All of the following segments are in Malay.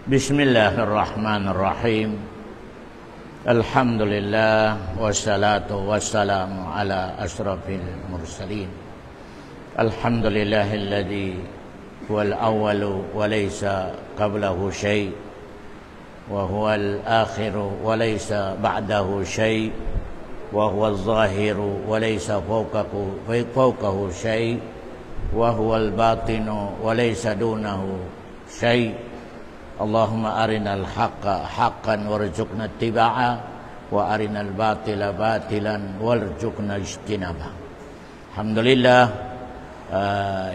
Bismillahirrahmanirrahim. Alhamdulillah wassalatu wassalamu ala asrafil mursalin. Alhamdulillahilladzi huwal awwalu wa laysa qablahu syai' wa huwal akhiru wa laysa ba'dahu syai' wa huwal zahiru wa laysa fawqahu syai' wa huwal batinu wa laysa dunahu syai'. Allahumma arinal haqqa haqqan warzuqna ittiba'a wa arinal batila batilan warzuqna ijtinaba. Alhamdulillah,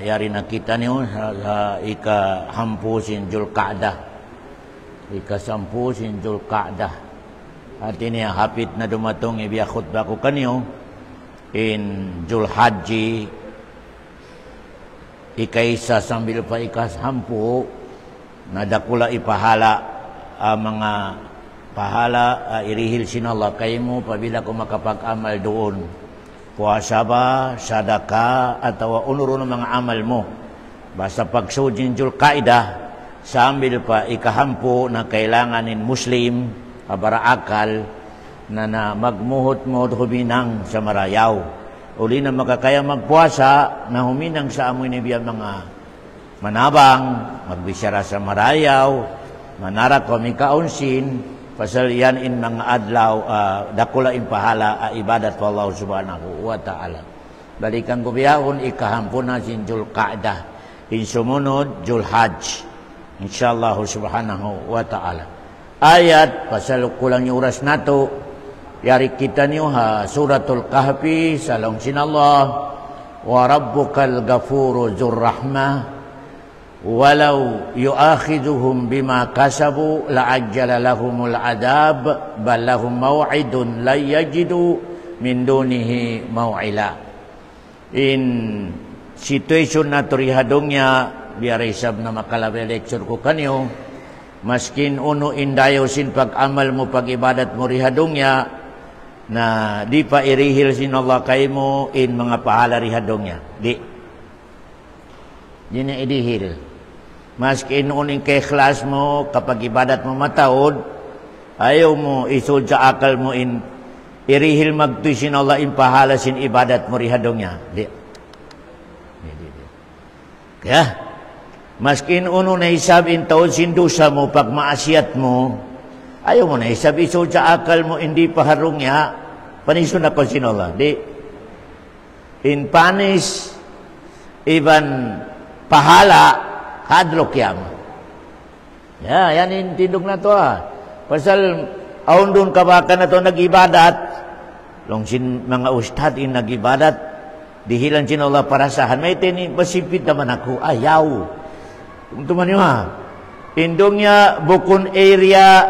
yarina kita ni ika hampusin Zulqa'dah, ika sampusin Zulqa'dah. Artinya hafid na dumatong ibiya khutbah ko kanyo in Zulhajji, ika isa sambil pa ika hampu nadakula ipahala mga pahala irihil sinallah kaymo pabila ko makapag-amal doon, puasa ba, sadaka atau unuro ng mga amal mo, basta pagsudin Zulqa'dah sambil pa ikahampo na kailanganin Muslim abara akal na magmuhot-muhot huminang sa marayaw, uli na makakaya magpuasa na huminang sa amoy nibiya mga manabang, magbisyara sa marayaw, manara ko mikaunsin, pasal yan in mga adlaw, dakula in pahala ibadat wa Allah subhanahu wa ta'ala. Balikan ko biyahon, ikahampo na sin Zulqa'dah, in sumunod Zulhajj, insyaallah subhanahu wa ta'ala. Ayat, pasal kulang yung oras nato, yari kita niyo suratul Kahfi, salong sinallah, wa rabbukal ghafuru dzur rahmah, walau yu'akhidhuhum bima kasabu la'ajjala lahumul adab bal lahum maw'idun la yajidu min dunihi maw'ila. In situation na turihadongnya biar isab na makalabe lecture ko kanyo, maskin uno indayo sin pag-amal mo pag-ibadat mo rihadongnya na di pa irihil sin Allah kay mo in mga pahala rihadongnya di yun idihil. Maski inuuning keikhlas mo kapag ibadat mo mataod, ayaw mo isud sa akal mo in irihil magtuy sin Allah in pahala sin ibadat mo rihadongnya di. Kaya maski inuuno na isab in taod sin dosa mo pag maasiyat mo, ayaw mo na isab isud sa akal mo hindi paharongnya panisun ako sin Allah di. In panis even pahala hadlok yama. Ya, yan intindog na to Pasal aon doon kabakan na to nag-ibadat, long sin mga ustad in nag-ibadat, dihilan sin Allah parasahan. May tini masipit naman ako, ayaw. Kung tuman nyo indong niya bukun area,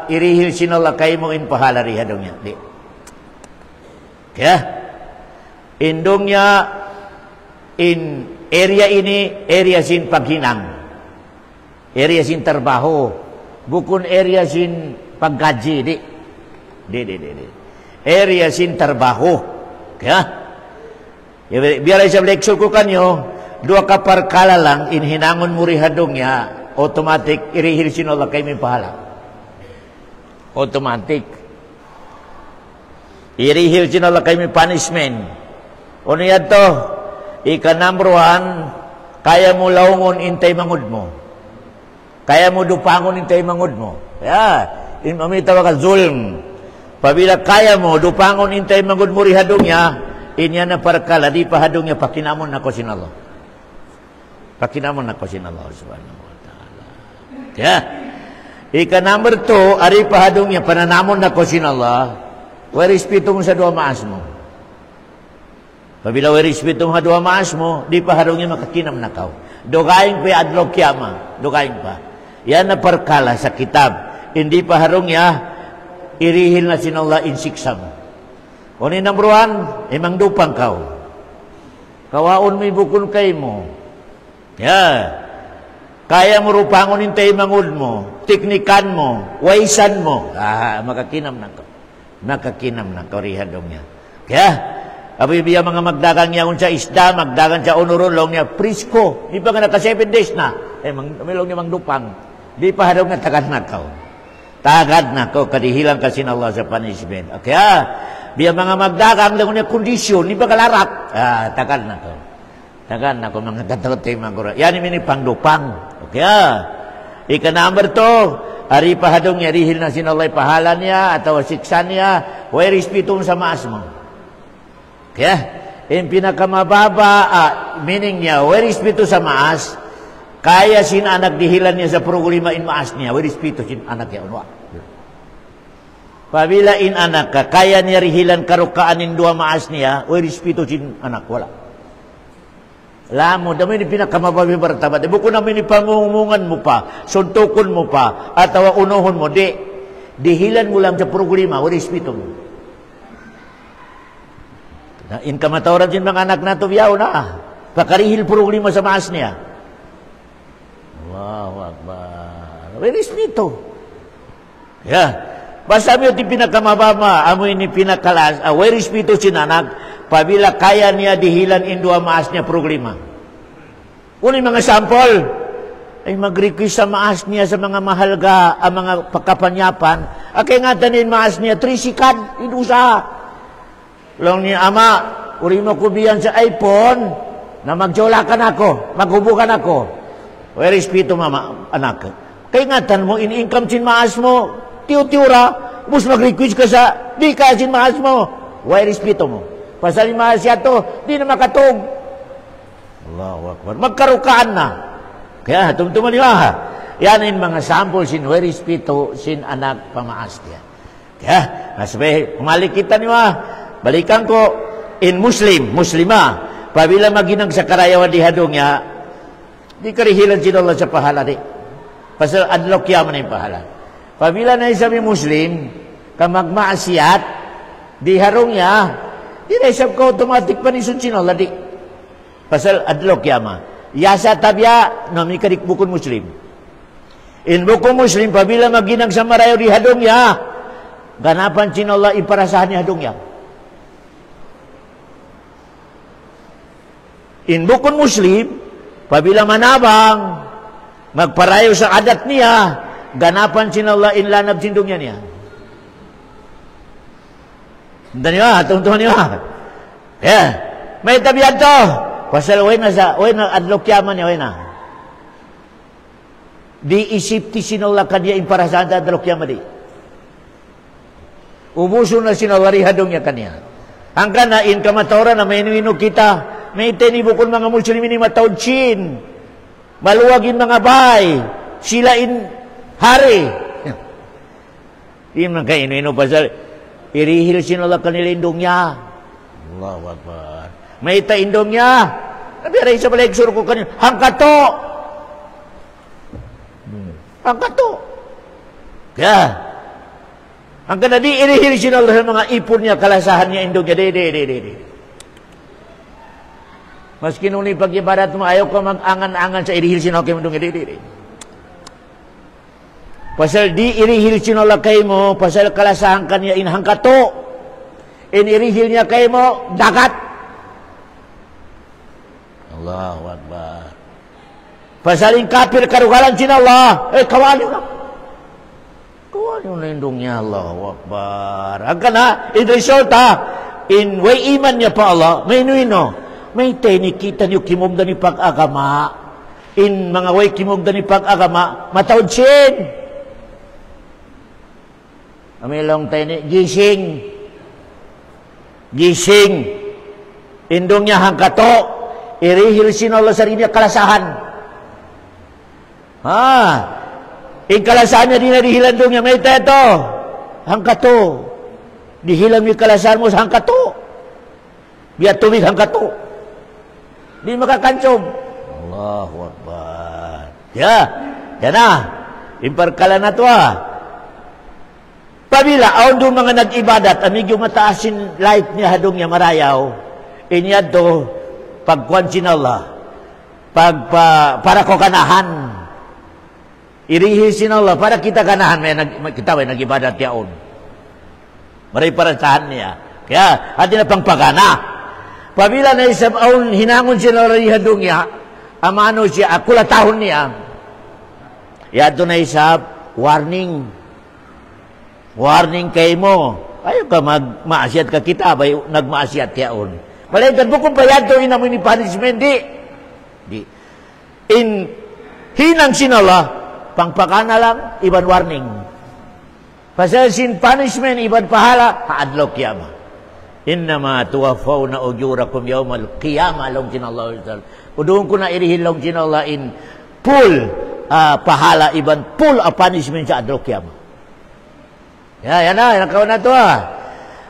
irihil sin Allah kayo mo in pahala rihadong niya. Di. Kaya, indong niya in area ini, area sin paghinang, area sin trabaho, bukun area sin paggaji, di. Area sin trabaho. Kaya, biar sa lecture ko kanyo, dua kaparkala lang, inhinangon mo rihadong niya, automatic, irihil sin Allah kayo may pahala. Automatic. Irihil sin Allah kayo may punishment. Ano yan to? Ika number one, kaya mo laungon intay mangud mo. Kaya mo dupangon intay mangud mo. Ya, in mamitaw ka zulm. Pabila kaya mo dupangon intay mangud mo rihadong niya, inya na parkala di pahadong niya pakinamon nako sin Allah. Pakinamon nako sin Allah subhanahu wa ta'ala. Ya. Ika number two, ari pahadong niya pananamon nako sin Allah. Wa respeto mo sa dua maas mo. Pabila respeto mo dua maas mo, di pa harongnya makakinam nakaw. Dogaing pa adlaw kiyama, dogaing pa. Yan na parkala sa kitab. Hindi pa harongnya irihil na sin Allah in siksa mo. Kung number one, imang dupang kaw. Kawaon mo ibukon kay mo. Ya. Kaya mo rupangon intay mangud mo, teknikan mo, waisan mo. Makakinam nakaw. Makakinam nakaw rihadongnya. Kaya Abi biya mga magdagang niya sa isda, magdagang sa unurulong niya, prisko. Di pa nga naka 7 days na. Melong niya mang dupang. Di pahadong na tagad na kau. Tagad na kau kadihilang kasin Allah sa punishment. Okay biar mga magdagang lang niya kondisyon, di ba kalarap? Tagad na kau. Tagad na kau mga katrote mga yan ini pangdupang. Okay ika number 2, ari pahadong niya rihil na sin Allah pahala niya atau siksa niya, way respeto sa maas mo. Okay yung pinakamababa, meaning niya, way respeto sa maas, kaya sin anak dihilan niya sa programa in maas niya, way respeto sin anak niya, unwa. Pabila in anak ka, kaya niya rihilan karukaan in dua maas niya, way respeto sin anak, wala. Alam mo, dami ni pinakamababa bertabat, buko namin ni pangungungan mo pa, suntukon mo pa, at unuhon mo, dihilan mo lang sa programa, way respeto mo. In kamatawaran din mga anak na to biyaw na. Pakarihil programa sa maas niya. Allahu Akbar. Very respeto. Basta mo yung pinakamababa, amo ini pinakalas, very respeto sin anak, pabila kaya niya dihilan in dua maas niya programa. Unay mga sample, ay mag-request sa maas niya sa mga mahalga, ang mga pagkapanyapan, akay nga tanin maas niya, 3 sikad, idusa. Long ni ama, uri mo kubiyan sa iPhone na magjolakan ako, maghubukan ako. Way respeto mama, anak. Kay ngatan mo, in-income sin maas mo, tiyo-tiyura, bus mag-request ka sa, di ka sin maas mo. Way respeto mo. Pasal maas siya to, di na makatog. Allahu Akbar. Magkarukaan na. Kaya, tumtuman niyo yan yung mga sample sin way respeto sin anak pamaas niya. Kaya, nasabay, umalik kita niyo balikan ko in muslimah pabila maginang sa karayawan di hadong niya di karihilan sin Allah sa pahala di pasal adlok yaman yung pahala pabila na isami muslim ka magmaasiyat di harong niya di na isab ko automatic panisun sin Allah di pasal adlok yaman yasa tabya no mi kadik bukun muslim in bukun muslim pabila maginang sa marayaw di hadong niya ganapan sin Allah iparasahan ni hadong niya. In bukun muslim, pabila manabang, magparayo sa adat niya, ganapan sin Allah in lanab sindungnya niya. Tanda niyo tungtungan niyo may tabihan to. Pasal way na adlok yaman niya, way na. Di isip ti sin Allah kanya in parasahan sa adlok yaman di. Umuso na sin Allah rihadong niya kanya. Hanggang na in kamatoran na may inuinog kita, may tinibukon mga muslimin ni matawad sin. Maluwagin mga bay. Sila in hari. Di man kayo ino pasal. Irihil sin Allah kanila indong niya. Allahu Akbar. May ita indong niya. Nabiyaray sa balagsur ko kanina. Hangkato. Hangkato. Kaya. Hanggang na di irihil sin Allah mga ipon niya, kalasahan niya indong niya. Di. Maski nung pag-ibadat mo, ayaw ko mag-angan-angan sa irihil sinokay mo. Di. Pasal di irihil sinolakay mo, pasal kalasahan ka niya inhangkato. In irihil niya kay mo, dagat. Allahu Akbar. Pasal in kafir karugalan sin Allah, kawali na. Kawali na indong niya, Allahu Akbar. Hanggang na, in result in way iman niya pa Allah, may inuino. May kita niyo kimugda ni pag-agama. In mga way kimugda ni pag-agama, matawad sin. Amilong tayo ni, gising. Indong niya hangkato, irihil sin Allah sa rin niya kalasahan. In kalasahan niya, dinarihilan dong niya, may teto, hangkato. Dihilam yung kalasahan mo sa hangkato. Biya tumig hangkato. Di makakancom. Allahu Akbar. Yan na. Imparkala na to Pabila, aon doon mga nag-ibadat, amig yung mataasin light niya hadong niya marayaw, inyad to, pagkuhan sin Allah, para ko kanahan. Irihi sin Allah, para kita kanahan, kita may nag-ibadat yaon. Maray para tahan niya. Kaya, hati na pang pagana. Pabila na isang hinangon siya na rihadong niya, amano siya, akulatahon niya. Ya ito na isap, warning. Warning kay mo. Ayaw ka magmaasiat ka kita, bay nagmaasiat yaon. Malaikat mo kung bayad to inamo ni punishment, di. In hinang sinala, pangpakana lang, iban warning. Pasal sin punishment, iban pahala, haadlok yama. Innama tuwafawna ujurakum yawmal qiyamah long sinallah. Udung ko na irihil long sinallah in full pahala, iban full punishment sa adlok yama. Yan na, nakaw na to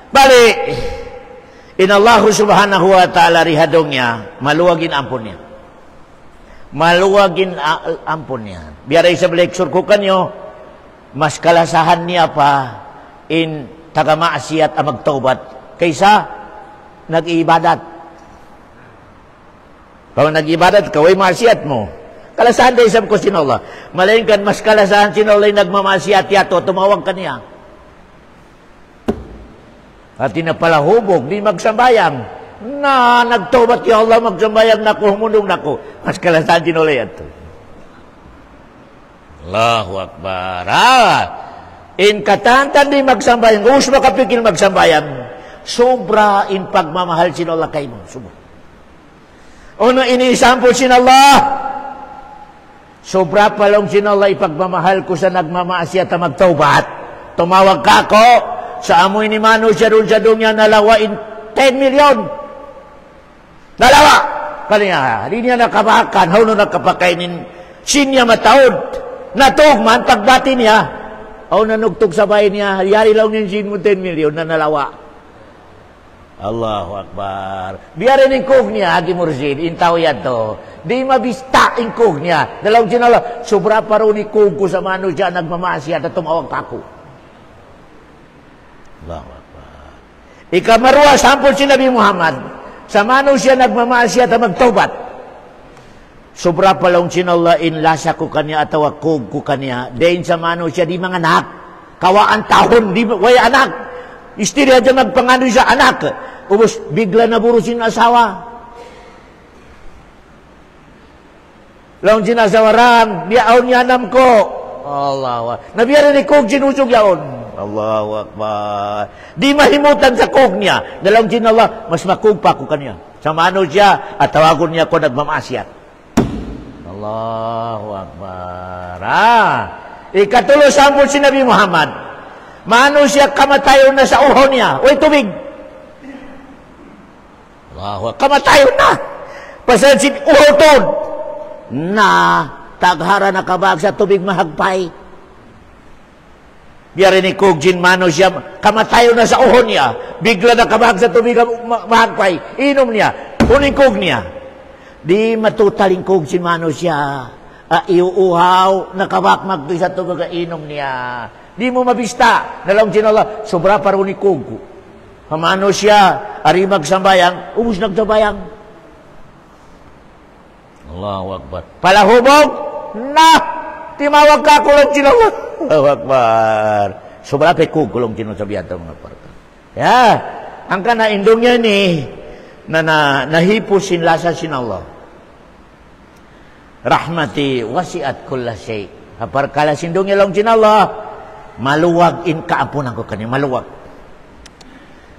Bali, inallahu subhanahu wa ta'ala rihadong niya, maluwagin ampun niya. Maluwagin ampun niya. Biar ay sa lecture ko kanyo, mas kalasahan niya pa in taga-maasiyat ang magtaubat kaysa nag-iibadat. Kalau nag-iibadat, kaway maasiyat mo. Kalasahan tayo sa ko sinallah. Malain mas kalasahan sinallah yung nagmamaasiyat yato, tumawag ka niya. At tinapalahubog, di magsambayang. Na, nagtaubat ya Allah, magsambayang nako, humunong nako. Mas kalasahan sinallah yato. Allahu Akbar. In katantan di magsambayang, us makapikil magsambayang. Sobra in pagmamahal sinallah kay mo. Sobra. Una iniisampol sinallah. Sobra palong sinallah ipagmamahal ko sa nagmamaasya ta magtaubat. Tumawag ka ko sa amoy ni Mano siya doon sa dunya nalawain 10 million. Nalawa! Kanya, hindi niya nakabakan. How no nakapakainin sinya mataod. Natugman, pagbati niya. How nanugtog sa bahay niya. Yari lang yung sin mo 10 million na nalawa. Allahu Akbar. Biarin yung kog niya, Hagi Mursid, intaw yan to. Di mabista yung kog niya. Dalawang sinala, sobra pa rin yung kog ko sa Mano siya, nagmamasya, at tumawag ako. Allahu Akbar. Ikamarwa, sampol si Nabi Muhammad. Sa Mano siya, nagmamasya, at magtaubat. Sobra pa lang sinala, inlasa ko kanya, at kog ko kanya. Dahin sa Mano siya, di mga anak. Kawaan tahon, di way anak. Istiri aja magpangano sa anak. Ubus, bigla na burusin asawa. Laong sinasawaran, diaon yanam ko. Allah. Nabiyaran ni kog sinusog yaon. Allahu Akbar. Di mahimutan sa kog niya. Dalawang sinala, mas makog pa ko kanya. Sa Mano siya, at tawagon niya ko nagmamasyat. Allahu Akbar. Ikatulo sampol si Nabi Muhammad. Mano siya kamatayon na sa uho niya. Uy, tubig. Allahu, kamatayon na. Pasansin, uho ton. Na, taghara na kabag sa tubig mahagpay. Biyari ni Kugjin, mano siya, kamatayon na sa uho niya. Bigla na kabag sa tubig mahagpay. Inom niya. Uning kog niya. Di matutaling Kugjin, mano siya. Iuuhaw, nakabakmag sa tubig, inom niya. Di mo mabista. Dalawang sinala, sobra pa rin ni Kugu. Hamano siya, ari magsambayang, ubus nagsambayang. Allahu Akbar. Palahubog, na, timawag ka kulong sinala. Allahu Akbar. Sobra pa Kugu kulong sinasabihan ito mga parta. Ya, ang kanaindong niya ni, nahipusin lasa sinala. Rahmati wasiat kulla shay. Hapar kala sindong niya lang sinala. Maluwag in kaapunan ko kanina. Maluwag.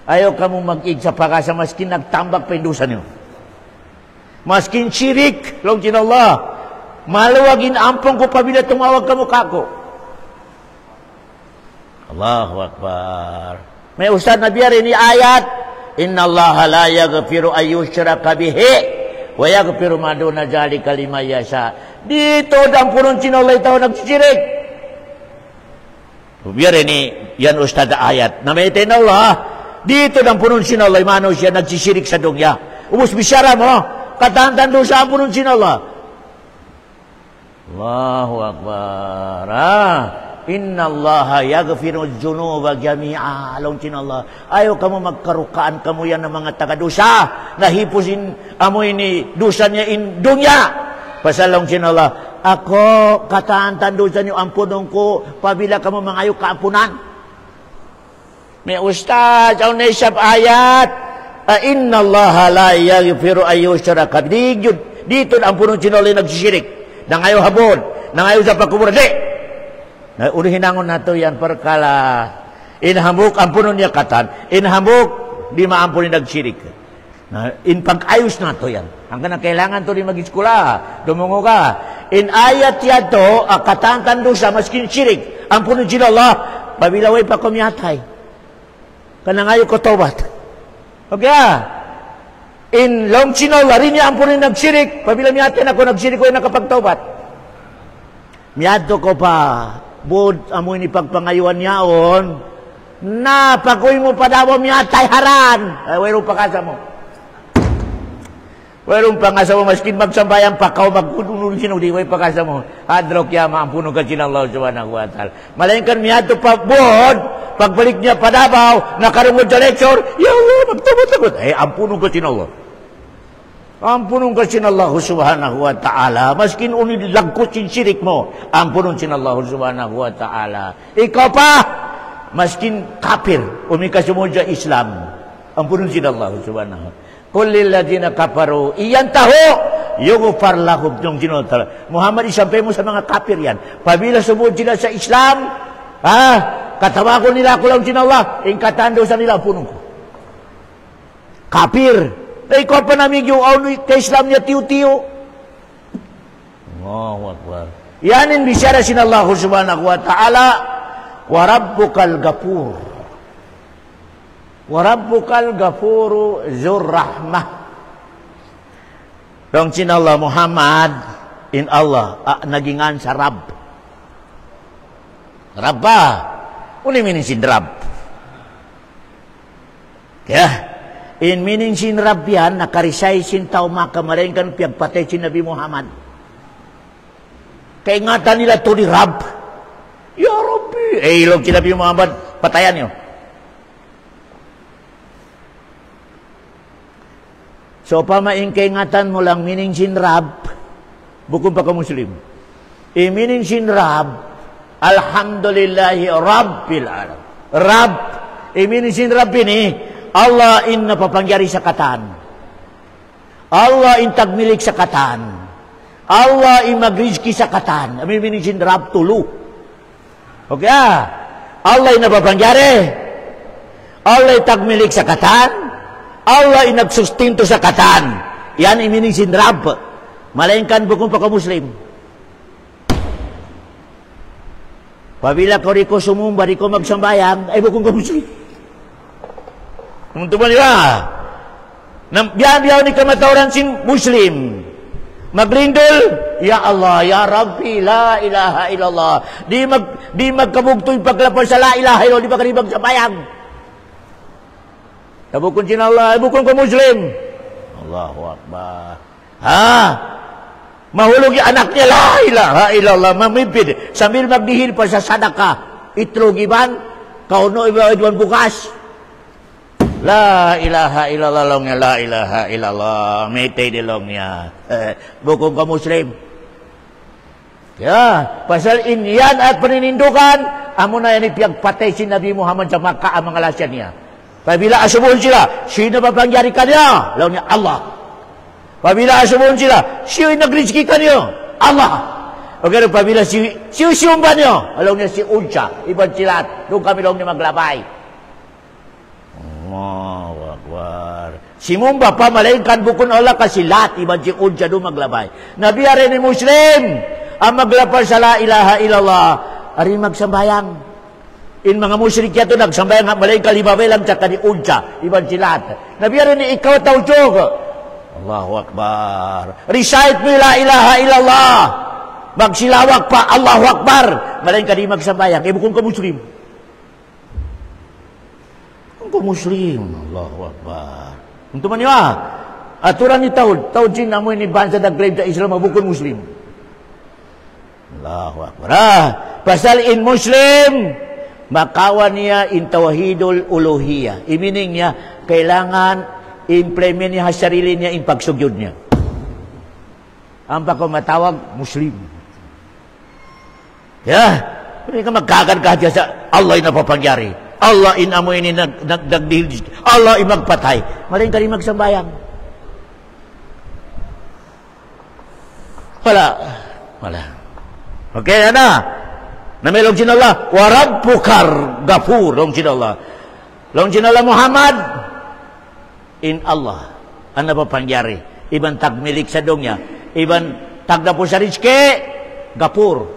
Ayaw ka mong mag-ig sa pagkasa maskin nagtambak pa indusan niyo. Maskin syirik, long Allah. Maluwag in ampong ko pabila tumawag ka mukha ko. Allahu Akbar. May ustad na biyari ni ayat. Inna Allah la yaghfiru ayyushraka bihi wa yaghfiru ma duna dzalika liman yasha. Dito dampunon sinallah itaw nagsisirik. Biar ini yan ustad ayat. Namaitin Allah. Dito ng punon sinallah. Mano siya nagsisirik sa dunya. Ubus bisyara mo. Katantan doon sa punon sinallah. Allahu Akbar. Inna Allah yaghfiru dzunuba jami'a. Along sinallah. Ayaw kamu magkarukaan kamu yan ng mga taga-dusa. Nahipusin amoy ni dusa niya in dunya. Pasalong sinallah. Ako, kataan doon sa inyo, ampunon ko, pabila ka mo mga ayok kaampunan. May ustad, ang naisap ayat, inna Allah la yaghfiru ayyushraka bihi. Dito, ampunon sinolay nagsisirik. Nang ayaw habon, nangayo sa pagkubur. Di! Ulihinangon na to yan perkala. Inhambuk, ampunon niya katan. Inhambuk, di maampunin nagsirik. In pag-ayos na to yan. Hanggang na kailangan to di mag-iskula. Dumungo ka. In ayat yan to, katangkan dosa, maskin sirik. Ampunin sila Allah, pabilaway pa kumyatay. Kanangayo ko tobat. Okay in long sinala, rin niya ampunin nagsirik. Pabilang miyatay na ako nagsirik ko yung nakapagtobat. Miyato ko pa, bud, amoy ni pagpangayuan niyaon, na pakoy mo pa daw miyatay haran. Wero pa kasa mo. Wero pa kasa mo, maskin magsambayang pakaw, magkudunun sinudiway pa kasa mo. Hadro kya maampuno ka sinallahu subhanahu wa ta'ala. Malainkan miyato pa, bud, pagbalik niya pa Davao, nakarungod sa lecture, ya Allah, magtabot-tabot. Ampuno ka sinallahu. Ampunon ka sinallahu subhanahu wa ta'ala. Maskin unilagkot sin sirik mo, ampunon sinallahu subhanahu wa ta'ala. Ikaw pa, maskin kafir, umikasumudya Islam, ampunon sinallahu subhanahu wa ta'ala. Kulil ladina kafaru, iyan taho, yughfar lahum yung sinallahu. Muhammad, isampay mo sa mga kafir yan. Pabila sumud sila sa Islam, katawagon nila ako lang sinallah, ingkatando sa nila, ampunon ko. Kafir. Ikaw pa namin yung kay Islam niya tiyo-tiyo. Allahu Akbar. Yanin bisyara sinallahu subhanahu wa ta'ala, wa rabbukal gafur. Wa rabbukal gafuru zur rahmah. Dong sinallah Muhammad in Allah, nagingan sa Rabb. Rabba. Uni meaning sin Rabb. Kaya, in meaning sin Rabb yan, nakarisay sin tao makamalengkan piyagpatay sin Nabi Muhammad. Kaingatan nila to ni Rabb. Ya Rabbi. Ilog sin Nabi Muhammad, patayan nyo. So, pamaing kaingatan mo lang meaning sin Rabb, bukong pa ka Muslim. Meaning sin Rabb, Alhamdulillahi Rabbil Alam. Rabb, meaning sin Rabb ini, Allah in napapangyari sa katan. Allah in tagmilik sa katan. Allah in magrizki sa katan. Meaning sin Rabb tulu. Okay Allah in napapangyari. Allah in tagmilik sa katan. Allah in nagsustinto sa katan. Yan in meaning sin Rabb. Malainkan bukong pa ka Muslim. Pabila ko riko sumumba, riko magsambayang, ay bukong ka Muslim. Untuk maniwa. Biar ni kamatawaran sin Muslim. Maglindol, ya Allah, ya Rabbi, la ilaha illallah. Di magkabugtoy paglapan sa la ilaha illallah, di makaribag sa bayang. Tabukon sin Allah, bukon ko Muslim. Allahu Akbar. Mahulog yung anak niya, la ilaha illallah, mamipid. Sambil magdihil pa sa sadaka. Itrugiban, kauno iba bukas. La ilaha illallah long niya, la ilaha illallah. Metay di long niya. Bukong ka Muslim. Pasal inyan at paninindukan, amo na yan ipiyagpatay si Nabi Muhammad sa Makkah ang mga lasyan niya. Pabila asubon sila, sino ba pangyari ka niya? Long niya, Allah. Pabila asubon sila, sino nagrizki ka niya? Allah. O gano'n, pabila siyumba niya? Long niya si Unsa, ibang silat. Doon kami long niya maglabay. Allahu Akbar. Si Mumba pa malainkan bukon Allah kasilat iban si Unsa do maglabay. Nabi are ni Muslim ang maglapar sa la ilaha illallah ari magsambayang. In mga musyrik yato nagsambayang malainkan libabay lang tsaka ni Unsa iban silat. Nabi are ni ikaw tawjog. Allahu Akbar. Recite mo la ilaha illallah. Magsilawak pa Allahu Akbar. Malainkan di magsambayang. Bukon ka Muslim. Muslim, Allahu Akbar. Untuk maniwa, aturan ni taud sin namoy ni bansa daggrave sa Islam mabukon Muslim. Allahu Akbar. Pasal in Muslim, makawan niya in tawhidul uluhiyah. Meaning niya, kailangan implement niya sa sarili niya in pagsugyod niya. Ang pagkamatawag, Muslim. Hindi ka magkagad-gad sa Allah yung napapangyari. Allah inamoy ni nagdagdil. Allah imagpatay. Maling ka rin magsambayang. Wala. Okay, ana. Namay long Allah, wa rabbukar ghafur long Allah. Long Allah Muhammad in Allah. Ano pa pangyari? Iban tagmilik sa dongya. Iban tagdapo sa rizke, gapur.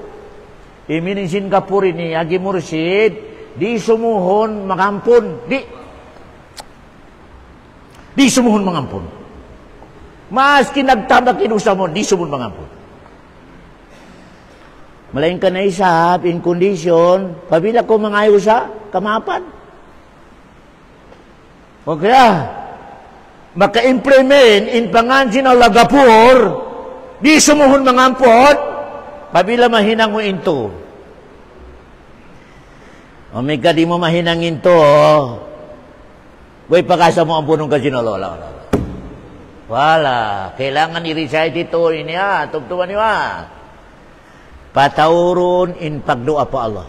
Iminisin gapur ini, agi mursid, di sumuhon mangampun. Di sumuhon mangampun. Maski nagtabak inusa mo, di sumuhon mangampun. Malain ka na isap, in condition, pabila ko mangayo sa kamapan. O kaya, maka-implement in pangansin Allah gapur, di sumuhon mangampun, pabila mahinang mo into. O may ka di mo mahinang into, boy pagkasa mo ang punong kasi wala. Wala. Kailangan i-recite ito, niya, tugtuan niya. Patawurun in pagdoa pa Allah.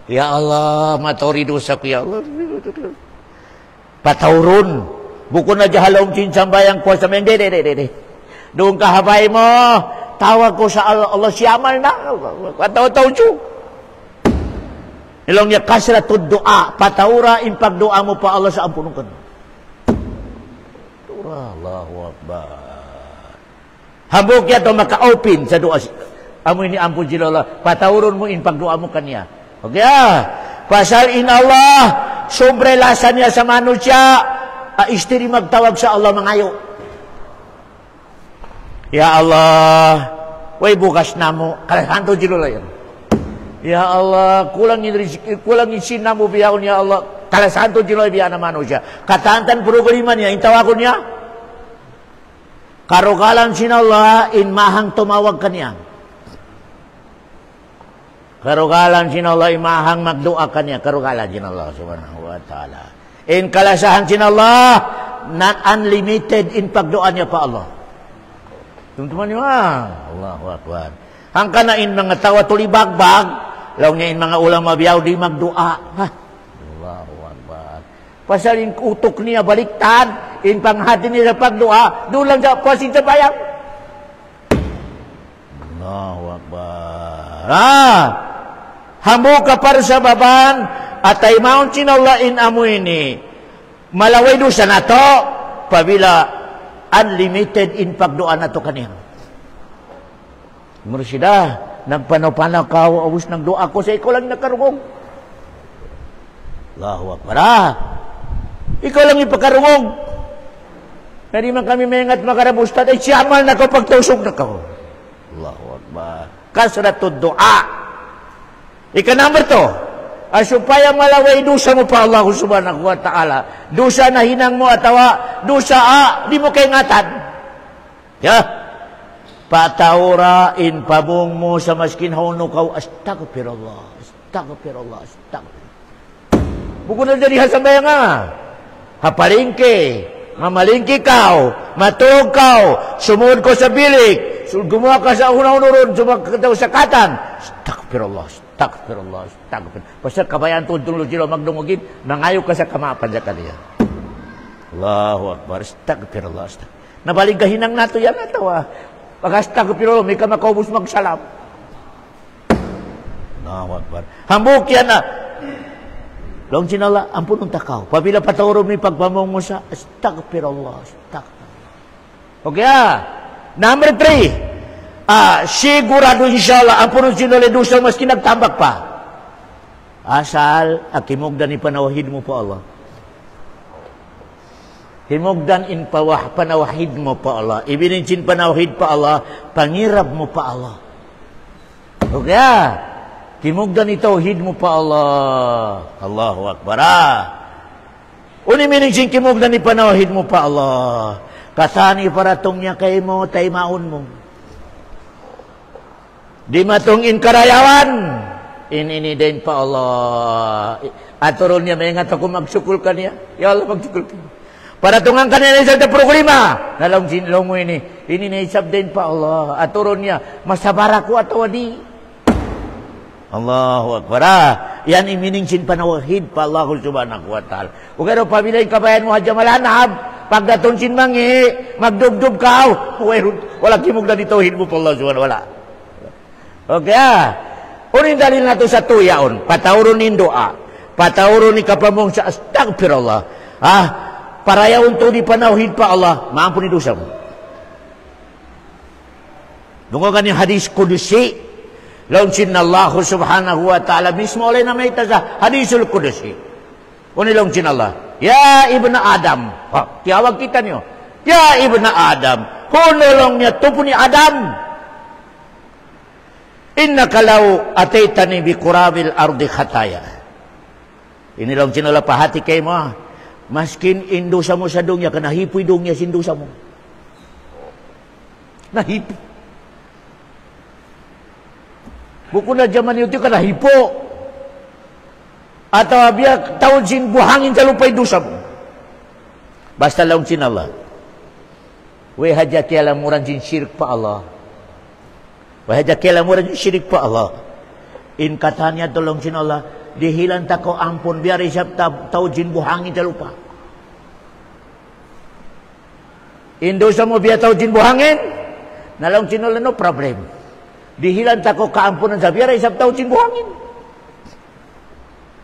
Ya Allah, matori dosa ko, ya Allah. Patawurun. Bukod na jahalong cinsambayang ko sa mga, hindi. Doon kahabay mo, tawag ko sa Allah, Allah siyamal na. Pataw-taw siyo. Ilong niya kasratud doa, patawura in pagdoa mo pa Allah sa ampunong ka. Allahu Akbar. Hambog niya ito maka-open sa doa. Amo ini ampun sila Allah. Patawurun mo in pagdoa mo kanya. Okay pasal in Allah, sobre lasa niya sa manusia, istri magtawag sa Allah mangayo. Ya Allah, way bukas na mo. Kalahanto sila yan. Ya Allah, kulang isin na mo biyahon ya Allah. Kalasanto sila biya na manusia. Katantan programa niya, intawakon niya. Karugalan sin Allah, in mahang tumawag kanya. Karugalan sin Allah, in mahang magdoa kanya. Karugalan sin Allah subhanahu wa ta'ala. In kalasahan sin Allah, not unlimited in pagdoa niya pa Allah. Tumtuman niyo Allahu Akbar. Hangka na in mga tawa tulibagbag, law niya in mga ulang mabiyaw di magdoa. Allahu Akbar. Pasal in utok niya baliktad, in panghati niya sa pagdoa, doon lang sa pasin sa bayang. Allahu Akbar. Hamo ka para sa baban, at ay maun sinawla in amo ini. Malaway doon sa nato, pabila unlimited in pagdoa na to kaniyang. Mursida, nagpanaw-panaw ka, awos ng doa ko sa ikaw lang nakarungong. Allahu Akbar. Ikaw lang ipakarungong. Nari man kami mayangat makarabustad, ay siyamal na ko pagtusok na ko. Allahu Akbar. Kasratud doa. Ika number 2. Supaya malaway dosa mo pa Allah subhanahu wa ta'ala. Dosa na hinang mo atawa, dosa di mo kay ngatan. Ya. Patawra in pabong mo sa maskin hauno kaw, astagfirullah. Bukod na dyan ihasambaya nga. Hapalingke, mamalingke kaw, matulog kaw, sumud ko sa bilik, gumawa ka sa una-unuron, sumakataw sa katan. Astagfirullah. Pasal kabayan tuntun sila magdungugin, nangayo ka sa kamapan sa kaniya. Allahu Akbar. Astagfirullah. Nabaling kahinang nato yan natawa. Pag-astagfirullah, may ka makaubos magsalam. Allahu Akbar. Hambuk yan na. Long sinala, ampun takaw. Pabila patawro may pagpamong mo sa astagfirullah. Okay Number 3. Sigurado insyaAllah, ampun sinala dosa maski nagtambak pa. Asal, akimugdan ipanawahid mo pa Allah. Himugdan in panawahid mo pa Allah. Ibinincin panawahid pa Allah, pangirap mo pa Allah. Okay Kimugdan itawhid mo pa Allah. Allahu Akbar. Uniminicin kimugdan ipanawahid mo pa Allah. Kasani paratong niya kay mo, taymaon mo. Di matungin karayawan. Ini din pa Allah. Aturon niya, may ingat ako magsukul ka niya. Ya Allah, magsukul ka niya. Paratungan ka niya na isang problema. Nalang sinilong mo ini naisab din pa Allah. Aturon niya, masabara ko atawa di. Allahu Akbar. Yan iminingsin panawahid pa Allah subhanahu wa ta'ala. Kung ano pabilay kabayan mo hadya malanab, pagdaton sin mangi, magdubdub ka, wala kimog na ditawhid mo pa Allah subhanahu wa ta'ala. Okay unin dalil nato sa tuyaon, pataurunin doa, pataurunin kapamong sa astagfirullah. Parayaon to di panauhid pa Allah, maampun ni dosa mo. Dungo yung hadis kudusi, launsin Allah subhanahu wa ta'ala, mismo oleh na may sa hadisul kudusi. Kuni launsin Allah, ya ibna Adam, tiawag kita niyo, ya ibna Adam, hunulong niya tupo ni Adam, innaka law ataitani bi qurabil ardi khataya. Ini launsin Allah pahati kay mo, maskin indusa mo sa dunya, kanahipoy dunya sindusa mo. Nahipo. Buku na zaman itu kanahipo. Atau biar tahun sin buhangin sa lupay dusa mo. Basta laung sin Allah. We hajati alamuran sin syirik pa Allah. We hajati alamuran sin syirik pa Allah. In katanya tolong sin Allah, dihilan ta ko ampun biar isap tahun sin buhangin sa lupa. Indosa mo biya tao jin buhangin, nalaong sinula no problem. Dihilan tako kaampunan sa biya isap tao jin buhangin.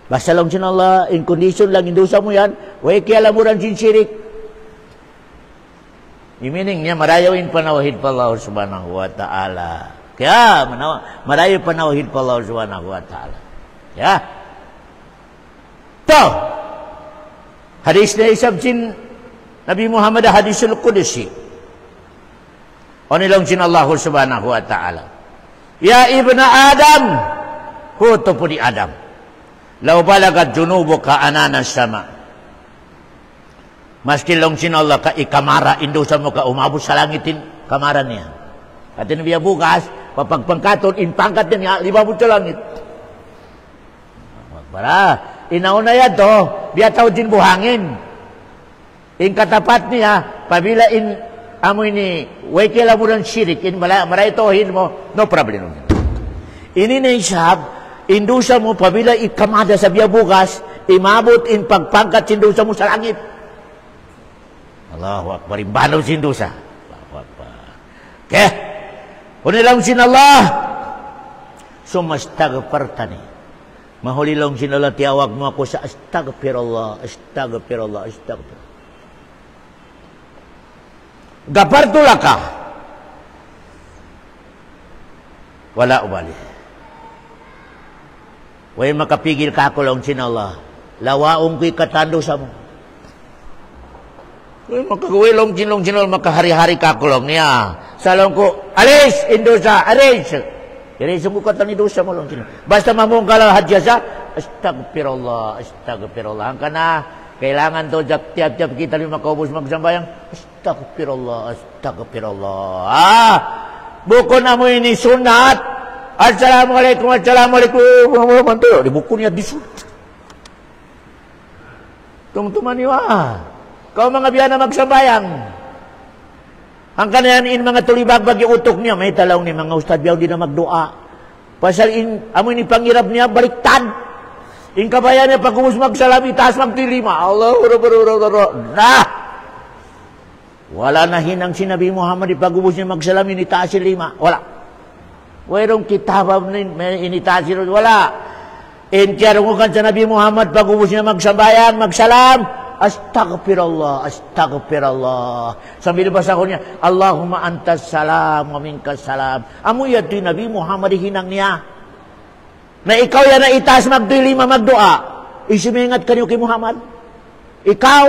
Basta lang sinala, in condition lang indosa mo yan, way kialamuran jin syirik. Meaning niya, marayawin panawahid pa Allah subhanahu wa ta'ala. Kaya, marayaw panawahid pa Allah subhanahu wa ta'ala. Kaya, to, hadis na isap jin Nabi Muhammad hadisul Qudusi. Onilong sin Allah subhanahu wa ta'ala. Ya ibna Adam. Huto po di Adam. Law balagat junubuka ananas sama. Maski long sin Allah ka ikamara. Indusa mo ka umabot sa langitin kamara niya. At biya bukas, papagpangkaton, inpangkat niya, libabot sa langit. Para, inauna yan to, biya tao din buhangin. In katapat niya, pabila in amoy ni way kilamuran syirik, in maray tohin mo, no problem. Ini na isab, indusa mo, pabila ikamada sa biya bukas, imabot in pagpangkat sindusa mo sa langit. Allahu Akbar, imbanaw sindusa. Allahu Akbar. Okay? Kunilang sin Allah, sumastagpartani. Mahulilong sin Allah, tiawag mo ako sa astagfirullah, astagfirullah, astagfirullah. Gapartula ka. Wala ubali. Way makapigil ka ako lang sin Allah. Lawaong ko'y katando sa mo. Way makagawilong sinong makahari-hari ka ako lang niya. Salong ko, alis, indosa, alis. Alis mo katani dosa mo lang sinong. Basta mamong ka lang hadya sa, astagfirullah, astagfirullah. Ang ka na, kailangan to tiap-tiap kita lima kaubos magsambayang, astagfirullah, astagfirullah. Buko na mo ini sunat. Assalamualaikum, assalamualaikum. Di buko niya disunat. Tumtuman niyo kau mga biya na magsambayang. Ang kanayan in mga tulibag bagi utok niya, may talaw ni mga ustad biyaw di na magdoa. Pasal amo ini pangirap niya, baliktad. In kabayan niya, pag umus magsalami, taas magtilima. Allah, nah! Wala na hinang sinabi Muhammad, pag umus niya magsalami, initaas si lima. Wala. Wairong kitabab na initaas si wala. In kiyarungukan sa Nabi Muhammad, pag umus niya magsambayan, magsalam, astagfirullah, astagfirullah. Sambil bahasa ko niya, Allahumma antas salam, wa minkas salam. Amo yato'y Nabi Muhammad hinang niya. Na ikaw yan na itaas magdilima magdoa. Isimingat kanyo kay Muhammad. Ikaw.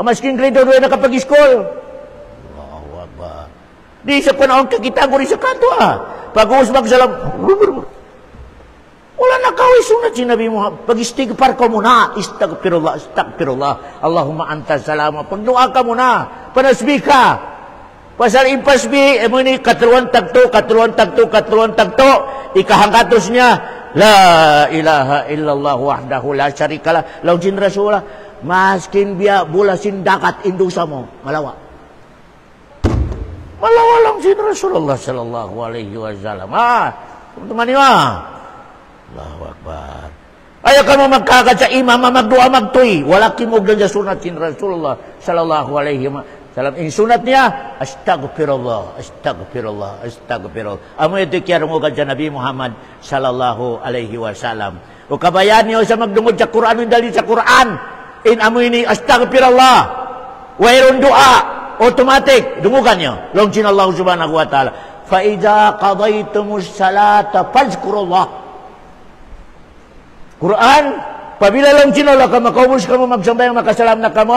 Masking grade 2 na kapag-school. Allahu Akbar. Di sa panahon kakita ko rin sa kanto Pag-uus magsalam. Wala na kaway sunat si Nabi Muhammad. Pag-istigpar ka muna. Istagfirullah, astagfirullah. Allahumma anta salama. Pagdoa ka muna. Panasbi ka. Pasal impasbi, ini katuluan tagto, ikahangkatos niya, la ilaha illallah wahdahu la syarikalah, launjin rasulah, maskin biya bulasin dakat indusa mo, malawa. Malawa launjin Rasulullah sallallahu alaihi wasallam. Teman-teman ni Allahu Akbar. Ayaw ka mo magkakad sa imam, magdua magtuy, walakin mo ganda sunat sin Rasulullah sallallahu alaihi wasallam. Salam ing sunatnya astagfirullah, astagfirullah, astagfirullah. Amo ito kiyarong ugad sa Nabi Muhammad sallallahu alaihi wasallam. O kabayan niyo sa magdungod sa Quran, dali sa Quran. In amo ini astagfirullah. Wayron doa, automatic dungugan niyo. Longchin Allah subhanahu wa ta'ala. Fa idza qadaytumus salata fazkurullah. Quran, pabila longchin Allah ka makaubos ka mo magsambayang makasalam na kamo.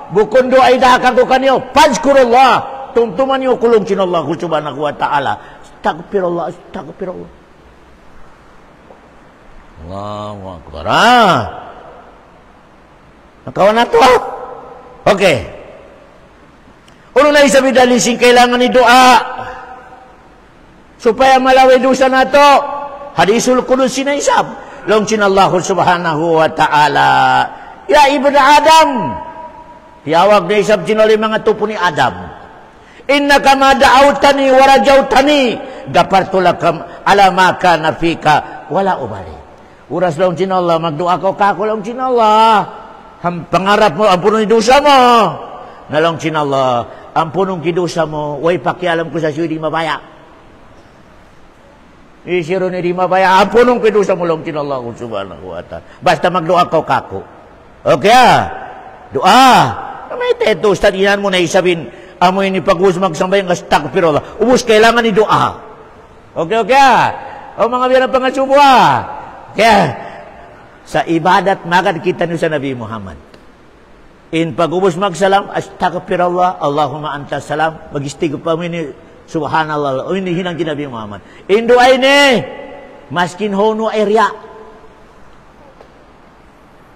Bukun doa idahakan ko kanyo, fazkurullah. Tumtuman niyo kulong Allah subhanahu wa ta'ala. Astagfirullah, astagfirullah. Allahu Akbar. Nakawan na to. Okay. Uno na isabi dalising kailangan ni doa. Supaya malaway dosa na to. Hadisul Qudusi na isab. Longchin Allah subhanahu wa ta'ala. Ya ibn Adam. Tiyawag na isab sinoli mga tupo ni Adam. Innaka ma da'awtani wa rajawtani gapartu lakam ala ma kana fika wala ubali. Uras lang Allah, magdua ko kako lang Allah. Pangarap mo ampunon dosa mo. Nalong Allah, ampunon kidosa mo, way pakialam ko sa siyo di mabaya. Isiro ni di mabaya, ampunon kidosa mo lang Allah subhanahu wa ta'ala. Basta magdua ko kako. Okay doa. May teto, stadihan mo na isabin, amo ini pag-us magsambay ng astagfirullah. Ubus, kailangan ni doa. Okay. O mga bilang pangasubo Kaya, sa ibadat magad kita nyo sa Nabi Muhammad. In pag-ubus magsalam, astagfirullah, Allahumma anta salam, mag-istig pa mo ini, subhanallah, o ini hinang Nabi Muhammad. In doa ini, maskin hono area.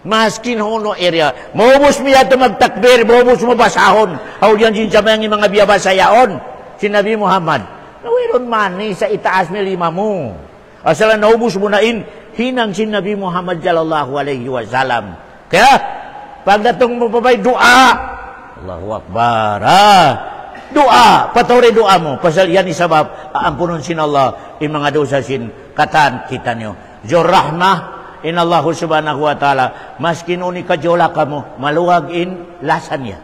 Maskin hono area. Maubos mo yato magtakbir, maubos mo basahon. Haul yan sinsamayang yung mga biyabasa yaon. Si Nabi Muhammad. Nawiron mani sa itaas mi lima mo. Asala naubos mo na hinang si Nabi Muhammad sallallahu alaihi wasallam. Kaya, pagdatong mo pa ba'y dua. Allahu Akbar. Dua. Patore dua mo. Pasal yan isabab, aampunon sin Allah, yung mga dosa sin katan kita nyo. Jor rahmah. In Allah subhanahu wa ta'ala, maskin uni kajola ka mo, maluwag in lasan niya.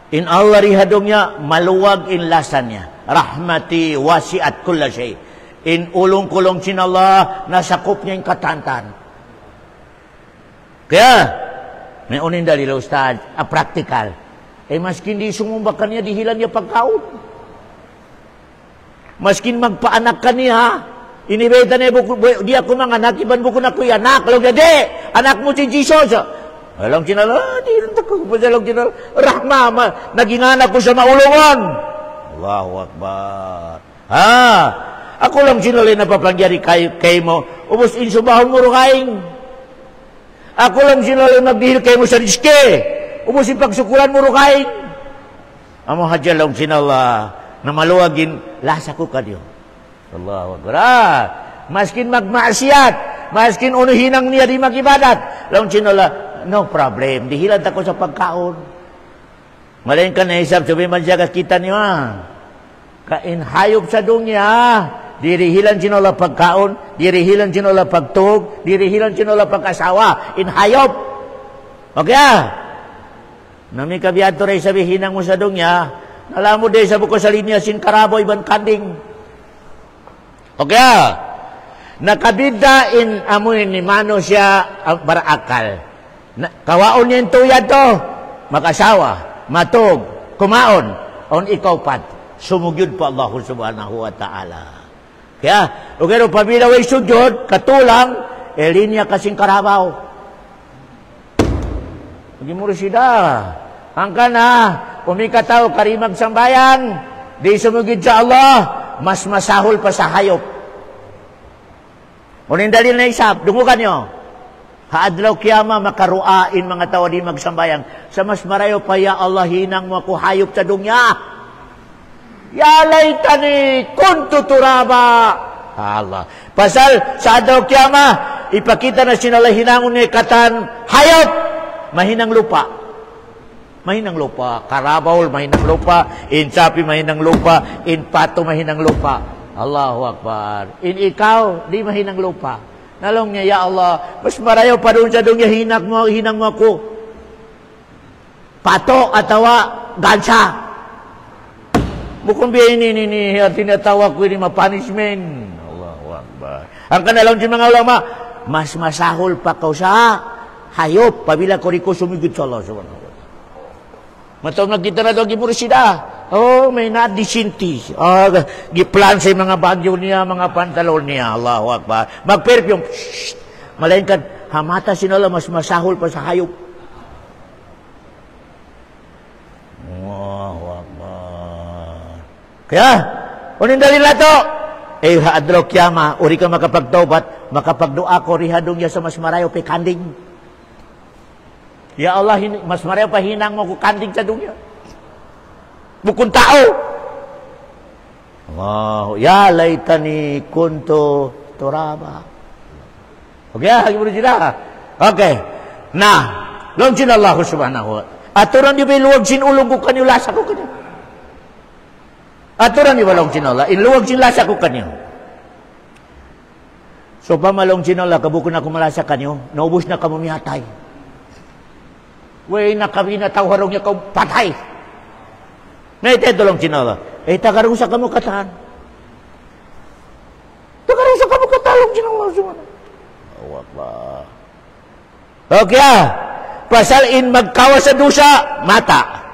In Allah rihadong niya, maluwag in lasan niya. Rahmati wasiat kulla shay. In ulong-kulong sin Allah, nasakop niya yung katantan. Kaya, may unin dalila ustad, practical. Maskin di sumumbakan niya, dihilan niya pagkaon. Maskin magpaanak ka niya, inibeta na di ako mga anak, iban buko na ko yung anak. Alam niya, anak mo si Jesus. Alam siya na, di rin ako pa siya lang siya na, rahma, naging anak ko sa maulungan. Allahu Akbar. Ako lang sinuli na papangyari kay mo, ubos insubahon mo rukaing. Ako lang sinuli magdihil kay mo sa riske, ubos ipagsukuran mo rukaing. Amo hadya lang sinala, na maluwagin, lasa ko ka diyo. Allahu Akbar. Maskin magmaasiyat, maskin unuhinang niya di magibadat. Lang sinala, no problem, dihilan ako sa pagkaon. Malayin ka na isap, sabi man siya kita niyo kain hayop sa dunya, dirihilan sinala pagkaon, dirihilan sinala pagtug, dirihilan sinala pagkasawa, in hayop. Okay nami kabiyato rin sabihin mo sa dunya, alam mo din sa buko sa linya sin karaboy ban kanding. Okay nakabida in amoy ni mano siya barakal. Kawaon niya yung tuyad to, makasawa, matog, kumaon, on ikaw pat, sumugyod pa Allah subhanahu wa ta'ala. Kaya, okay, pabila way sugyod, katulang, linya kasing karabaw. Magimuro sida. Hangka na, umikataw, karimag sambayan, di sumugyod sa Allah, mas masahol pa sa hayop. Unin dalil na isap, dungukan nyo. Haadlaw kiyama makaruain mga tao di magsambayang. Sa mas marayo pa ya Allah hinang mo ako hayop sa dunya. Ya laytani kuntu turaba. Allah. Pasal sa adlaw kiyama ipakita na sinala hinangon ni katan hayop. Mahinang lupa. Mahinang lupa. Karabaw mahinang lupa. In sapi mahinang lupa. In pato mahinang lupa. Allahu Akbar. In ikaw di mahinang lupa. Nalong niya, ya Allah, mas marayo pa doon sa dunya, hinang mo ako. pato atau gansa. Bukan biya ini tinatawag ko ini punishment. Allahu Akbar. Ang kanalang si mga ulama, mas masahol pa ka sa hayop pabila ko riko sumigit sa Allah subhanahu wa ta'ala. Matawag na kita na doon gipurisida. Oh, may nadisinti. Oh, giplan sa mga bagyo niya, mga pantalon niya. Allahu Akbar. Mag-perfume. Malainkan, hamata sinala mas masahol pa sa hayop. Allahu Akbar. Kaya, unin dalil na to. Adlaw kiyama, uri ka makapagtaubat, makapagdoa ko rihadong ya sa mas marayo pe kanding. Ya Allah, mas marayo pa hinang mo ko kanding sa dunya. Bukun tao. Wow, ya laitani kuntu turaba. Okay, lagi boleh cerita. Okay. Nah, longcin Allah subhanahu wa ta'ala. Aturan di luwag sin ulong ko kanyo lasa ko kanyo. Aturan di longcin Allah. Luwag sin lasa ko kanyo. So pamalongcin Allah, kabukon ako malasa kanyo, naubos na kamo mihatay. Way na kami na tawharong niya kau patay. Ngayon tulong sinala. Tagarong sa kamu katahan. Tagarong sa kamu katalong sinala. Wala. Okay. Pasal in magkawa sa dusa, mata.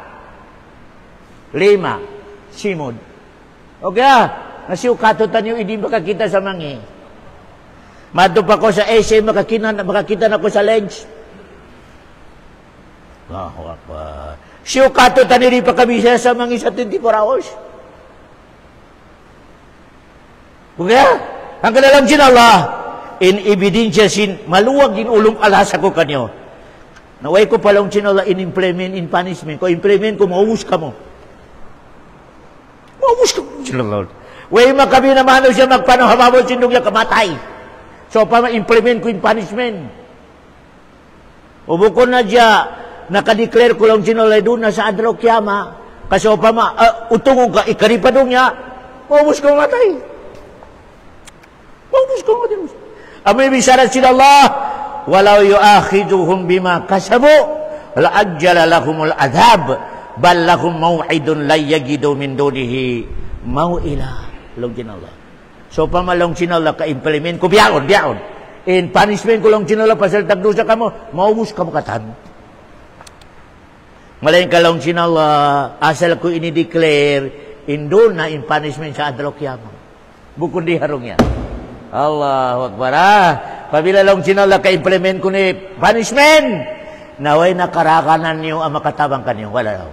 5. Simod. Okay. Nasiukatutan yung hindi makakita sa mangi. Madto pa ko sa essay, makakita na ko sa lens. Allahu Akbar. Siyo kato taniri pa kami siya sa mga 24 hours. Kaya, ang kanalang sin Allah, in ebidensya sin, maluwag in ulong alasa ko kanyo. Naway ko palang sin Allah in implement, in punishment. Ko implement ko, mauus ka mo. Mauus ka mo, sin Allah. Way makabi naman siya magpanohamabot sindong niya kamatay. So, pa ma-implement ko in punishment. Ubukon na siya, nakadeclare ko lang sinulay doon na sa adlaw kiyama. Kasi pa utungong ka, ikaripadong niya, maubos ko matay. Maubos ko matay. Amoy bisarat sila Allah, walaw yuakhiduhum bima kasabu, la'ajjala lahumul adhab, bal lahum maw'idun la yagidu min dunihi maw'ila. Longin Allah. So pamalong sinala ka-implement ko, biyaon. In punishment ko lang sinala, pasal tagdusa ka mo, maubos ka mo katan. Malain kalong sinala, asal ko ini-declare, indon na in punishment sa adlaw kiyama. Bukod di harong yan. Allahu Akbar. Pabila lang sinala ka-implement ko ni punishment, naway nakarakanan niyo ang makatabang kanyo. Wala.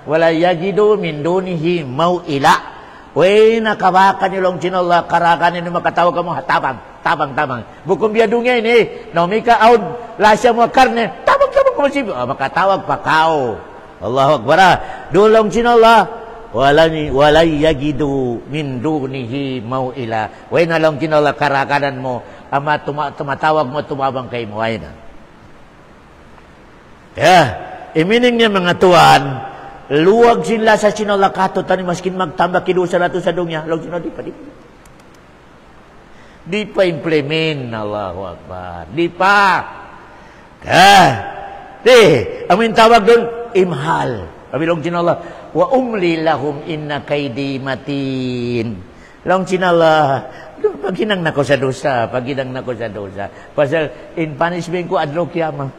Wala yagido min dunihi maw'ila. Way nakawakan niyo lang sinala, karakanan niyo makatawag ka mo, tabang. Bukod biadungya ini, naumika out, lasya mo karne, tabang makatawag pa kao. Allahu Akbar. Dulong sinala, walay yagidu min dunihi maw'ila. Way na lang sinala, karakanan mo, ama tumatawag mo, tumabang kay mo. Ay na. Imining niya mga tuwan, luwag sila sa sinala kato, tani maskin magtambak kidusa na to sa dunya. Long sinala, di pa implement. Allahu Akbar. Di pa. Amin tawag doon, imhal. Kabilong sinala, wa umli lahum inna kaydi matin. Long sinala, paghinang nako sa dosa, Pasal in punishment ko adlaw kiyama.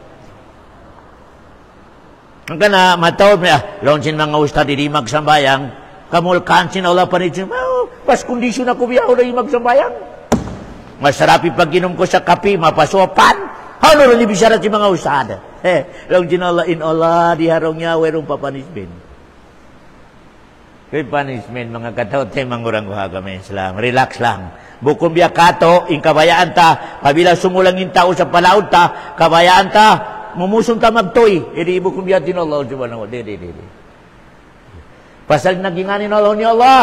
Ang kana matawag niya, long sin mga ustad di magsambayang, kamulkan sinala pa rin, pas kondisyon ako biyaw na magsambayang. Masarapi pag ginom ko sa kape, mapasopan. Ano rin ibisarat si mga usada? Lang jinala in Allah, diharong niya, werong papanismin. Kaya punishment, mga kataot tayo mangurang kami Islam. Relax lang. Bukom biya kato, in kabayaan ta, pabila sumulang in tao sa palaod ta, kabayaan ta, mumusong ta magtoy. Hindi bukom biya din Allah, subhanahu wa ta'ala. Pasal naginganin Allah ni Allah,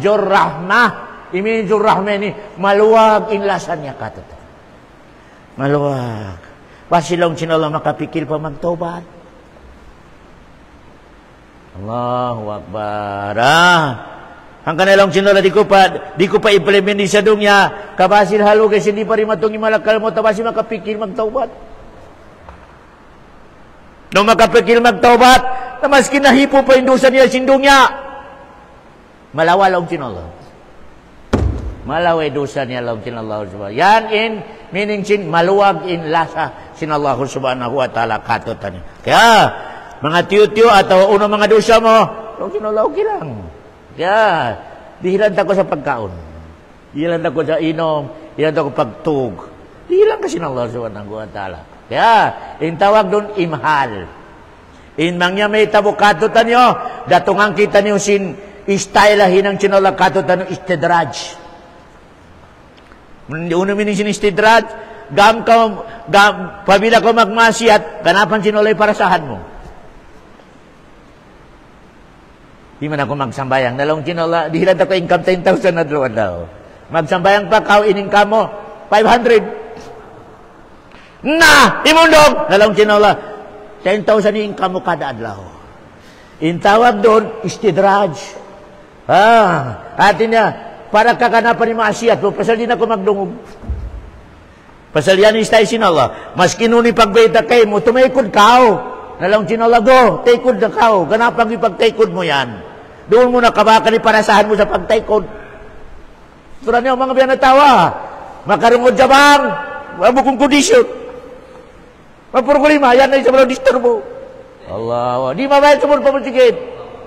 Jur Rahmah, imin Jur Rahmah ni, maluwag inlasan niya kato. Maluwag. Pasilong sinala makapikil pa magtobat. Allahu Akbar. Ang kanilang sinala di ko pa implement di sa dunya. Kabasil halo kasi hindi pa rin matong imalakal mo. Tabasi makapikil magtobat. Nung makapikil magtaubat, na maski nahipo pa yung dosa niya, sindong niya. Malawa lang Allah. Malaway dosa niya lang Allah. Yan in, meaning maluwag in lasa Allah subhanahu wa ta'ala katutan niya. Kaya, mga tiyo-tiyo atau unang mga dosa mo, lang Allah, okay lang. Kaya, dihilan ko sa pagkaon. Dihilan ko sa inom. Dihilan ko pagtug. Dihilan ka Allah subhanahu wa ta'ala. Kaya, in tawag doon, imhal. In mangya may tabukato tanyo, datungang kita niyo sin istaylahin ang chinolakato tanyo istidraj. Uno minin sin istidraj, pabila ko magmasiat, ganapan sinolay parasahan mo. Di man ako magsambayang, nalong chinola, dihilan ako income 10,000 na doon daw. Magsambayang pa, kao in-income mo, 500. Na! Imundog! Nalong chinola, 10,000 income mo kada adlaw. Intawag doon, istidraj. Atin niya, para kakanapan ni maasiat mo, pasal din ako magdungog. Pasal yan istay sinala, mas kinuni pagbayta kay mo, tumaykod kao. Nalong chinola, go, taykod na kao. Ganapang ipagtaykod mo yan. Doon mo nakabaka ni parasahan mo sa pagtaykod. Tura niyo, mga biyanatawa, makarungod jabang, mabukong kondisyon. Mapurkulima, yan na isa mo disturbo. Allah, di mabayad sa mula pamunsikit.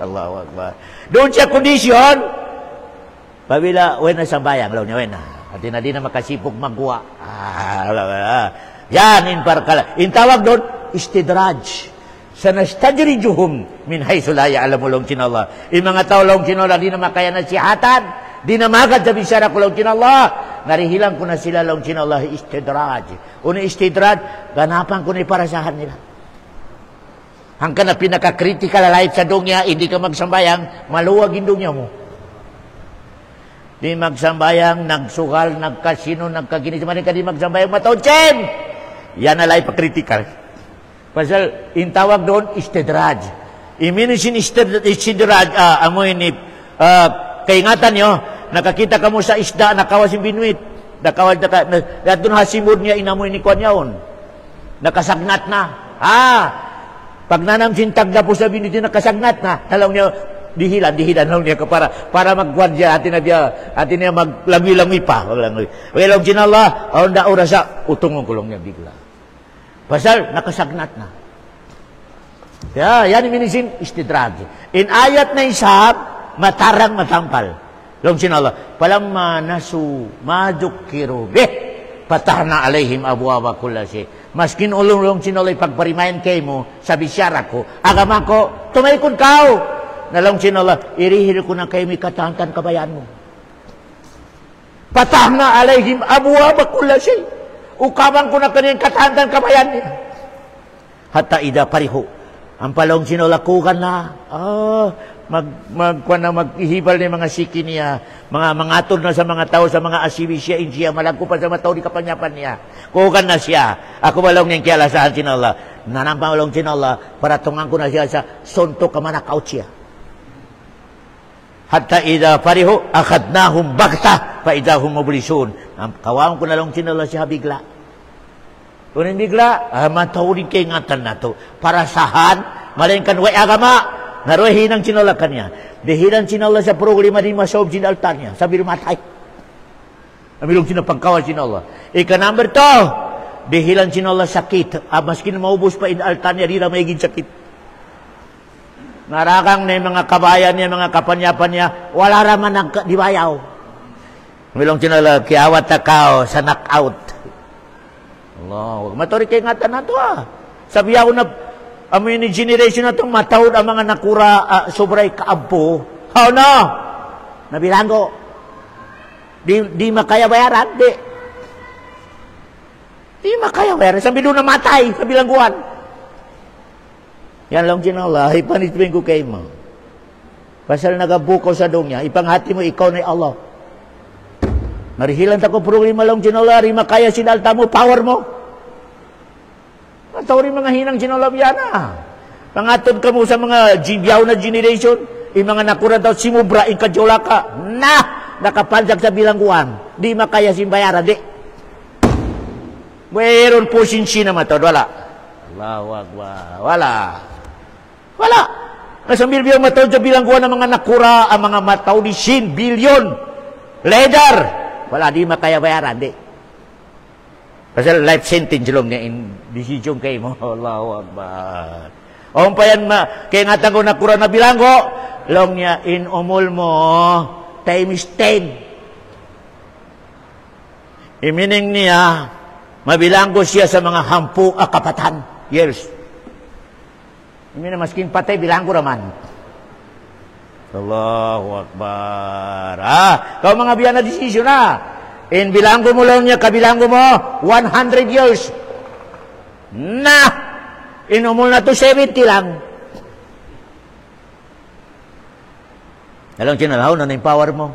Allahu Akbar. Doon siya kondisyon, pabila, wena sa bayang, law niya, wena. At di na makasipog magwa. Yan, in parkala. In tawag doon, istidraj. Sanastajrijuhum min haythu la ya'lamul Allah. In mga tao lang kinala, di na makaya nasihatan. Di na magad sa bisara ko lang kinala. Narihilang ko na sila lang kinala istidraj. Una istidraj, ganapan ko na parasahan nila. Hanggang na pinaka-critical life sa dungya, hindi ka magsambayang, maluwag yung dungya mo. Di magsambayang, nagsukal, nagkasino, nagkaginis, manin ka di magsambayang, matawchen! Yan na life critical. Pasal, intawag doon, istidraj. Iminisin istidraj, amoy ni, kaingatan nyo, nakakita ka mo sa isda, nakawas yung binuit. Nakawad na, doon hasimod niya, inamoy ni Kwan yaon. Nakasagnat na. Pag nanamsintag na po sa binuit, nakasagnat na. Talaw niya, dihilan lang niya para magkwadya, atin niya maglami-lami pa. Walang sinala, aon na orasa, utungong kulong niya bigla. Pasal, nakasagnat na. Yan yung minisin, istidraj. In ayat na isab, matarang matampal. Long sinala, palamma nasu madukiru bih, patahna alayhim abwaba kullasi. Maskin ulong sinalay pagparimayan kay mo, sabi siyara ko, agama ko, tumaykod kao. Nalong sinala, irihil ko na kayo may katahantan kabayan mo. Patahna alayhim abwaba kullasi. Ukabang ko na kaniyang katahantan kabayan niya. Hatta ida pariho. Ang palong sinulakukan na, maghihibal ng mga siki niya, mga mangatod na sa mga tao, sa mga asibi siya, siya, malagko pa sa mga tao, di kapanyapan niya. Kukan na siya. Ako balong niyang kialasahan sinala. Nanampang balong sinala, para tungan ko na siya sa sonto kamanakaut siya. Hatta ida pariho, akadnahum bagta, paidahum mabulisun. Kawang ko na lang sinala siya bigla. Kunin bigla, mataurin kay ngatan na to. Parasahan, malingkan way agama, naruhin ang sinalakan niya. Dehilan sinala sa problema di masaob sin altar niya. Sabi rumatay. Amilong sinapagkawal sinala. Ika number 2, dehilan sinala sakit. Maskin maubos pa in altar niya, di na maiging sakit. Narakang na mga kabayan niya, mga kapanyapan niya, wala raman ang dibayaw. Amilong sinala, kiawat takao sa knockout. Allah, matori kay ngatan na to Sabi ako na, amin ni generation na itong matawad ang mga nakura sobray kaabpo. How no? Nabilanggo. Di makaya bayaran, di. Di makaya bayaran. Sabi doon namatay sa bilangguan. Yan lang sinala, ipanitbing ko kay mo. Pasal nagabuko sa dungya, ipanghati mo, ikaw na Allah. Narihilan tako problema lang sinala, rima kaya sinalta mo, power mo. Matawari mga hinang sinalabiyana. Pangatod ka mo sa mga jibiyaw na generation, yung mga nakuran daw, simubra, ikadyola ka, nakapanjag sa bilangguan, di makaya simbayaran, di. Mayroon po sinsi na matod, wala. Allahu Akbar. Wala. Nasambil biyang mataw sa bilangguan ng mga nakura, ang mga mataw ni sin, bilyon, ledar. Wala, di makaya-bayaran, di. Kasi life sentence lang niya in decision kayo mo. Allahu Akbar. O pa yan, kaya nga tango nakura na bilanggo, long niya in umul mo, times 10. Imining niya, mabilanggo siya sa mga 10 kapatan years. Ini maskin patay bilanggo raman. Allahu Akbar. Kau mga biyan na desisyon na. In bilanggo mo lang niya, kabilanggo mo 100 years. Inumol na to 70 lang. Alam siya na, how na power mo?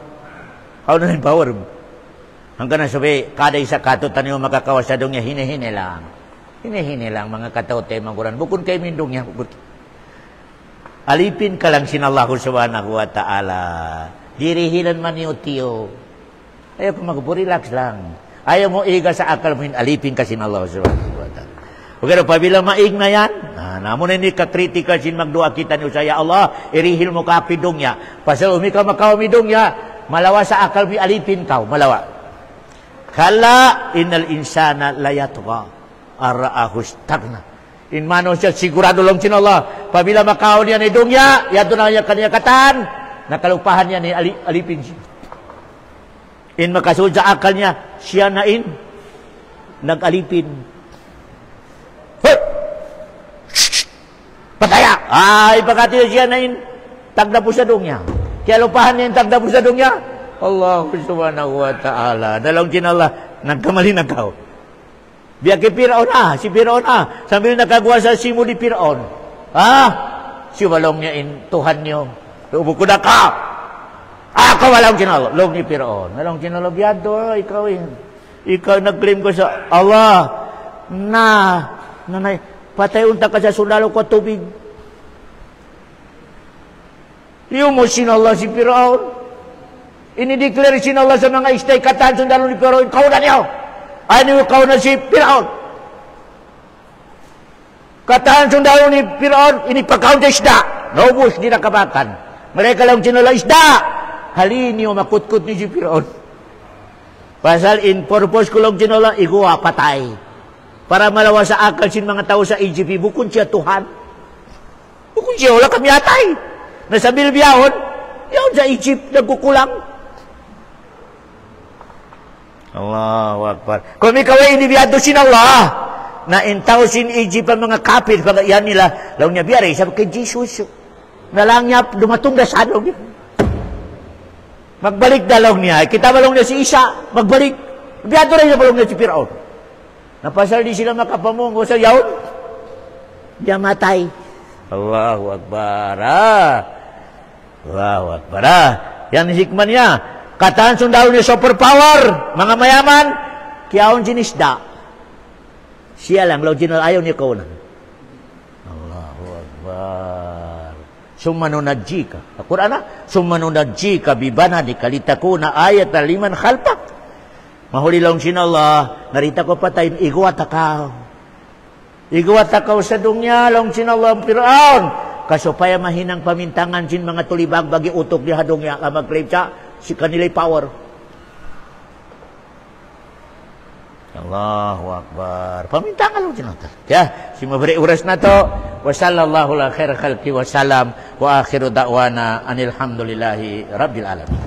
How na power mo? Hanggang na sabi, kada isa katutan yung makakawasadong niya, hine-hine lang. Hine-hine lang, mga kataote, mga kuran. Bukod kay mindong niya, alipin ka lang sinallahu subhanahu wa ta'ala. Dirihilan man yung tiyo. Ayaw ko mag-relax lang. Ayaw mo iga sa akal mo, alipin ka sinallahu subhanahu wa ta'ala. Okay, pabila maig na yan, namun hindi ka kritikal sin magdua kita niyo sa ya Allah, irihil mo ka pidong niya. Pasal umi ka makawamidong niya, malawa sa akal mo, alipin ka, malawa. Kala innal insana layatwa ara'ahu stagna. In mano siya sigurado lang sin Allah. Pabila makaon niya ni dungya, yato na niya kaniya katan, nakalupahan niya ni alipin siya. In makasunod sa akal niya, siya na nag-alipin. Hoy! Pataya! Ay, pagkati siya na tagda po sa dungya. Kaya lupahan niya tagda po sa dungya. Allah subhanahu wa ta'ala. Dalawang kinala, nagkamali na kao. Biya kay Piraon si Piraon sambil nakagawa sa simo ni Piraon. Si walong niya Tuhan niyo. Tubo ko na ka. Ako walang kinalo. Long ni Piraon. Walang kinalo biyado, ikaw Ikaw nag-claim ko sa Allah. Nanay, patay unta ka sa sundalo ko tubig. Yung mo sinallah si Piraon. Ini-declare sinallah sa mga istay katan sundalo ni Piraon. Kau na niyo. Ano kau na si Piraon? Katahan sundalo ni Piraon, ini pagkaon sa isda. Naubos, di nakabakan. Mereka lang sinala isda. Halini o makutkut ni si Piraon. Pasal in purpose ko lang sinala, iguwa patay. Para malawa sa akal sin mga tao sa Egypt, bukun siya Tuhan. Bukun siya, wala kami atay. Nasa bilbiyahon, yun sa Egypt, nagkukulang. Allahu Akbar. Kung ikaw ay inibiyado sin Allah, na intaw sin Egypt ang mga kapit, pag yan nila, lang niya biyari, sabi kay Jesus, na lang niya, dumatong na sa niya. Magbalik na lang niya. Kita balong niya si Isa, magbalik. Biyado rin na balong niya si Piraon. Napasal di sila makapamungo sa yaon. Diya matay. Allahu Akbar. Allahu Akbar. Yan hikman niya. Kataan sundalo niya superpower. Mga mayaman, kiyaon sinisda. Siya lang, lojinal ayaw niya kaunan. Allahu Akbar. Sumanunadjika. Quran sumanunadjika bibana di kalitakuna ayat liman khalpak. Mahuli lang sin Allah, narita ko patay, igwat akaw. Igwat akaw sa dunya, lang sin Allah Piraon. Kasupaya mahinang pamintangan sin mga tulibag bagi utok di hadungya, mag-claim siya, si kanilay power. Allahu Akbar. Pamintangan lang sin Allah. Kaya, si mabari uras na to, wa sallallahu la khair khalqi wa salam, wa akhiru da'wana anilhamdulillahi rabbil alamin.